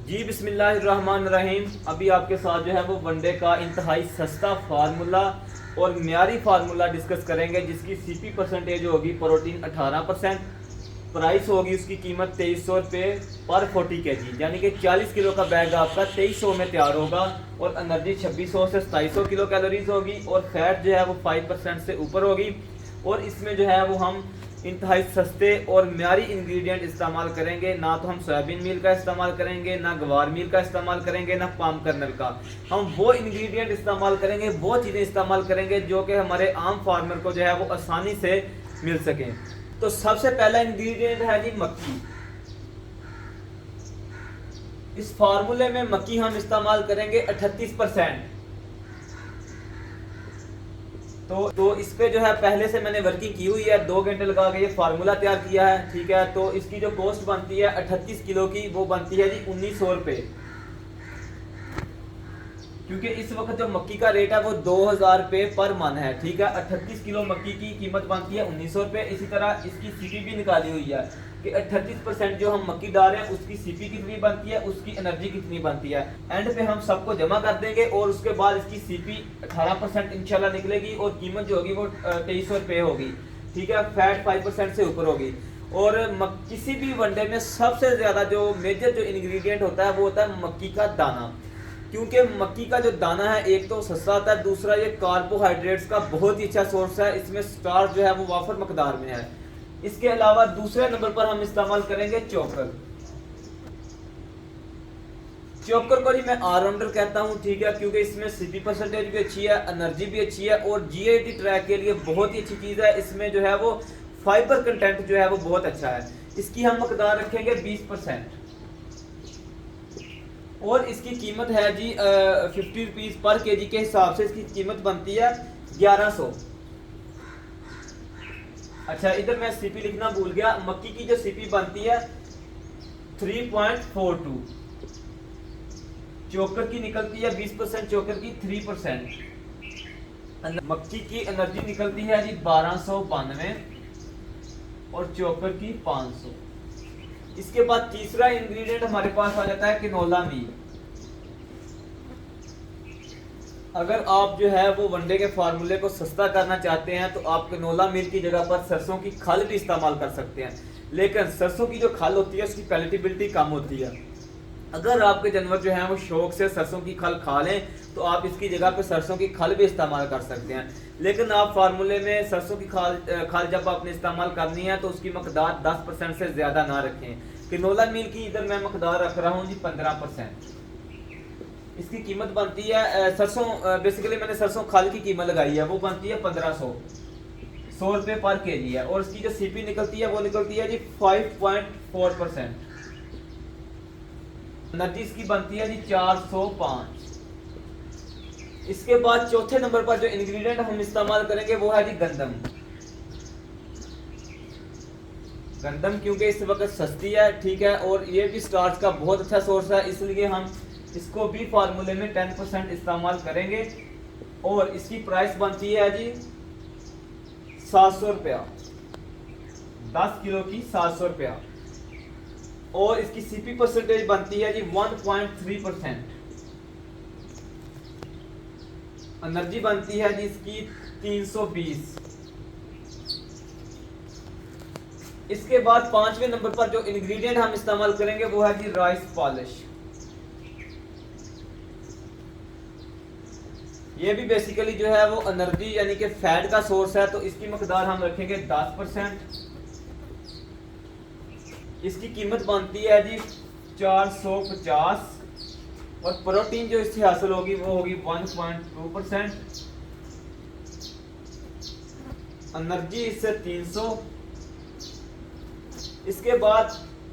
जी बिस्मिल्लाहिर्रहमानिर्रहीम। अभी आपके साथ जो है वो वनडे का इंतहाई सस्ता फार्मूला और म्यारी फार्मूला डिस्कस करेंगे, जिसकी सीपी परसेंटेज होगी प्रोटीन 18%, प्राइस होगी उसकी कीमत 2300 रुपये पर 40 kg, यानी कि 40 किलो का बैग आपका 2300 में तैयार होगा और एनर्जी 2600 से 2700 किलो कैलोरीज होगी और फैट जो है वो 5% से ऊपर होगी। और इसमें जो है वो हम इंतहाई सस्ते और म्यारी इंग्रेडिएंट इस्तेमाल करेंगे। ना तो हम सोयाबीन मील का इस्तेमाल करेंगे, ना गवार मील का इस्तेमाल करेंगे, ना पाम कर्नल का। हम वो इंग्रेडिएंट इस्तेमाल करेंगे, वो चीज़ें इस्तेमाल करेंगे जो कि हमारे आम फार्मर को जो है वो आसानी से मिल सकें। तो सबसे पहला इंग्रेडिएंट है जी मक्की। इस फार्मूले में मक्की हम इस्तेमाल करेंगे 38%। तो इस पे जो है पहले से मैंने वर्किंग की हुई है, 2 घंटे लगा के ये फार्मूला तैयार किया है, ठीक है। तो इसकी जो कॉस्ट बनती है 38 किलो की, वो बनती है जी 1900 रुपये, क्योंकि इस वक्त जो मक्की का रेट है वो 2000 रुपये पर मन है, ठीक है। 38 किलो मक्की की कीमत बनती है 1900 रुपये। इसी तरह इसकी सीपी भी निकाली हुई है कि 38% जो हम मक्की डाल रहे हैं उसकी सीपी कितनी बनती है, उसकी एनर्जी कितनी बनती है। एंड पे हम सबको जमा कर देंगे और उसके बाद इसकी सीपी 18% इंशाल्लाह निकलेगी और कीमत जो होगी वो 2300 रुपये होगी, ठीक है। फैट 5% से ऊपर होगी। और किसी भी वनडे में सबसे ज़्यादा जो मेजर जो इंग्रेडिएंट होता है वो होता है मक्की का दाना, क्योंकि मक्की का जो दाना है एक तो सस्ता होता है, दूसरा ये कार्बोहाइड्रेट्स का बहुत ही अच्छा सोर्स है। इसमें स्टार्च जो है वो वाफर मकदार में है। इसके अलावा दूसरे नंबर पर हम इस्तेमाल करेंगे चोकर। चोकर को जी मैं ऑलराउंडर कहता हूँ, ठीक है, क्योंकि इसमें सीपी परसेंटेज भी अच्छी है, एनर्जी भी अच्छी है और जीआईटी ट्रैक के लिए बहुत ही अच्छी चीज़ है। इसमें जो है वो फाइबर कंटेंट जो है वो बहुत अच्छा है। इसकी हम मकदार रखेंगे 20% और इसकी कीमत है जी 50 रुपीज़ पर केजी के हिसाब से इसकी कीमत बनती है 1100। अच्छा, इधर मैं सीपी लिखना भूल गया। मक्की की जो सीपी बनती है 3.42, चोकर की निकलती है 20%, चोकर की 3%। मक्की की एनर्जी निकलती है जी 1292 और चोकर की 500। इसके बाद तीसरा इंग्रेडिएंट हमारे पास आ जाता है किनोला मील। अगर आप जो है वो वनडे के फार्मूले को सस्ता करना चाहते हैं तो आप किनोला मील की जगह पर सरसों की खल भी इस्तेमाल कर सकते हैं, लेकिन सरसों की जो खल होती है उसकी पैलेटेबिलिटी कम होती है। अगर आपके जानवर जो हैं वो शौक से सरसों की खल खा लें तो आप इसकी जगह पे सरसों की खल भी इस्तेमाल कर सकते हैं। लेकिन आप फार्मूले में सरसों की खल जब आपने इस्तेमाल करनी है तो उसकी मकदार 10% से ज़्यादा ना रखें। किनोला मील की इधर मैं मकदार रख रहा हूँ जी 15%। इसकी कीमत बनती है सरसों, बेसिकली मैंने सरसों खल की कीमत लगाई है, वो बनती है 1500, 100 रुपये पर केजी है। और इसकी जो सीपी निकलती है वो निकलती है जी 5.4%। एनर्जी इसकी बनती है जी 405। इसके बाद चौथे नंबर पर जो इंग्रेडिएंट हम इस्तेमाल करेंगे वो है जी गंदम। गंदम क्योंकि इस वक्त सस्ती है, ठीक है, और ये भी स्टार्च का बहुत अच्छा सोर्स है, इसलिए हम इसको भी फार्मूले में 10% इस्तेमाल करेंगे। और इसकी प्राइस बनती है जी 700 रुपया, 10 किलो की 700 रुपया। और इसकी सीपी परसेंटेज बनती है जी 1.3%। एनर्जी बनती है जी इसकी 320। इसके बाद पांचवें नंबर पर जो इंग्रेडिएंट हम इस्तेमाल करेंगे वो है जी राइस पॉलिश। ये भी बेसिकली जो है वो एनर्जी यानी कि फैट का सोर्स है, तो इसकी मकदार हम रखेंगे 10%। इसकी कीमत बनती है जी 450 और प्रोटीन जो इससे हासिल होगी वो होगी 1.2%। एनर्जी इससे 300। इसके बाद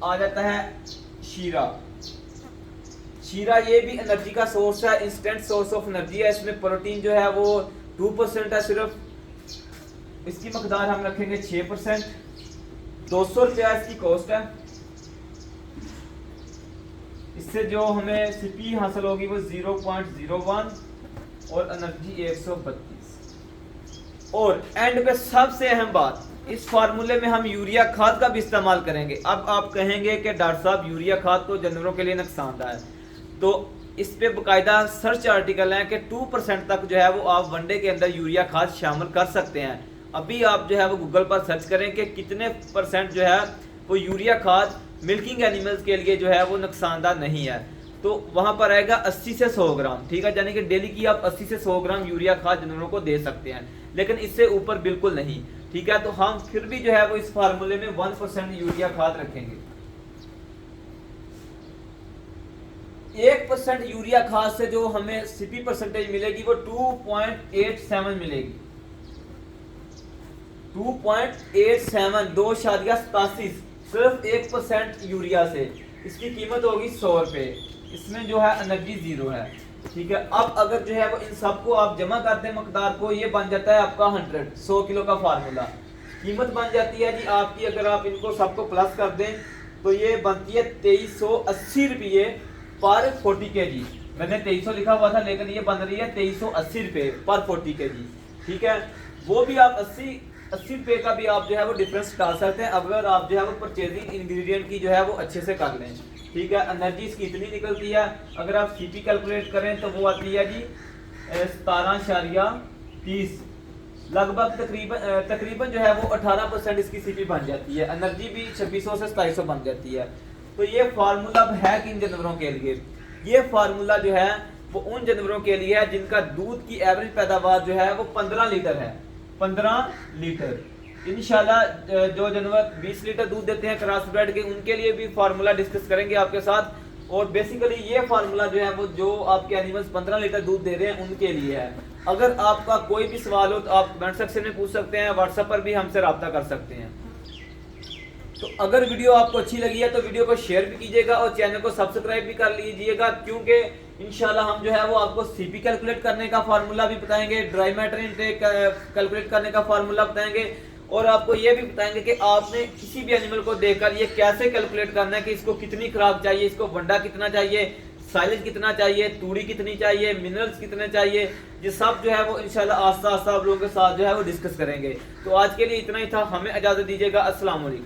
आ जाता है शीरा। शीरा ये भी एनर्जी का सोर्स है, इंस्टेंट सोर्स ऑफ एनर्जी है। इसमें प्रोटीन जो है वो 2% है सिर्फ। इसकी मकदार हम रखेंगे 6%, 200 रुपया इसकी कॉस्ट है। इससे जो हमें सीपी हासिल होगी वो 0.01 और एनर्जी 132। और एंड पे सबसे अहम बात, इस फार्मूले में हम यूरिया खाद का भी इस्तेमाल करेंगे। अब आप कहेंगे कि डॉक्टर साहब यूरिया खाद तो जानवरों के लिए नुकसानदायक है, तो इस पे बाकायदा सर्च आर्टिकल है कि 2% तक जो है वो आप वनडे के अंदर यूरिया खाद शामिल कर सकते हैं। अभी आप जो है वो गूगल पर सर्च करें कि कितने % जो है वो यूरिया खाद मिल्किंग एनिमल्स के लिए जो है वो नुकसानदार नहीं है, तो वहाँ पर आएगा 80 से 100 ग्राम। ठीक है, यानी कि डेली की आप 80 से 100 ग्राम यूरिया खाद जानवरों को दे सकते हैं, लेकिन इससे ऊपर बिल्कुल नहीं। ठीक है, तो हम फिर भी जो है वो इस फार्मूले में 1% यूरिया खाद रखेंगे। 1% यूरिया खाद से जो हमें सीपी परसेंटेज मिलेगी वो 2.87 मिलेगी। 2.87 2.87 सिर्फ 1% यूरिया से। इसकी कीमत होगी 100 रुपये। इसमें जो है एनर्जी 0 है। ठीक है, अब अगर जो है वो इन सबको आप जमा कर दें मकदार को, ये बन जाता है आपका 100 किलो का फार्मूला। कीमत बन जाती है जी आपकी, अगर आप इनको सबको प्लस कर दें तो ये बनती है 2380 रुपये पर 40 kg। मैंने 2300 लिखा हुआ था, लेकिन ये बन रही है 2380 रुपये पर 40 kg। ठीक है, वो भी आप 80 रुपये का भी आप जो है वो डिफरेंस डाल सकते हैं, अगर आप जो है वो परचेजिंग इंग्रेडिएंट की जो है वो अच्छे से कर लें। ठीक है, एनर्जी इसकी इतनी निकलती है, अगर आप सीपी कैलकुलेट करें तो वो आती है जी 17.30, लगभग तकरीबन जो है वो 18% इसकी सीपी बन जाती है। एनर्जी भी 2600 से 2700 बन जाती है। तो ये फार्मूला है किन जानवरों के लिए? ये फार्मूला जो है वो उन जानवरों के लिए है जिनका दूध की एवरेज पैदावार जो है वो 15 लीटर है। 15 लीटर इंशाल्लाह जो जानवर 20 लीटर दूध देते हैं क्रॉस ब्रेड के, उनके लिए भी फार्मूला डिस्कस करेंगे आपके साथ। और बेसिकली ये फार्मूला जो है वो जो आपके एनिमल्स 15 लीटर दूध दे रहे हैं उनके लिए है। अगर आपका कोई भी सवाल हो तो आप कमेंट सेक्शन में पूछ सकते हैं, व्हाट्सएप पर भी हमसे रब्ता कर सकते हैं। तो अगर वीडियो आपको अच्छी लगी है तो वीडियो को शेयर भी कीजिएगा और चैनल को सब्सक्राइब भी कर लीजिएगा, क्योंकि इंशाल्लाह हम जो है वो आपको सीपी कैलकुलेट करने का फार्मूला भी बताएंगे, ड्राई मैटर इनटेक कैलकुलेट करने का फार्मूला बताएंगे, और आपको ये भी बताएंगे कि आपने किसी भी एनिमल को देखकर ये कैसे कैलकुलेट करना है कि इसको कितनी खुराक चाहिए, इसको वंडा कितना चाहिए, साइलेज कितना चाहिए, तूड़ी कितनी चाहिए, मिनरल्स कितने चाहिए। ये सब जो है वो इंशाल्लाह आस्ता आस्ता आप लोगों के साथ जो है वो डिस्कस करेंगे। तो आज के लिए इतना ही था, हमें इजाजत दीजिएगा। अस्सलाम वालेकुम।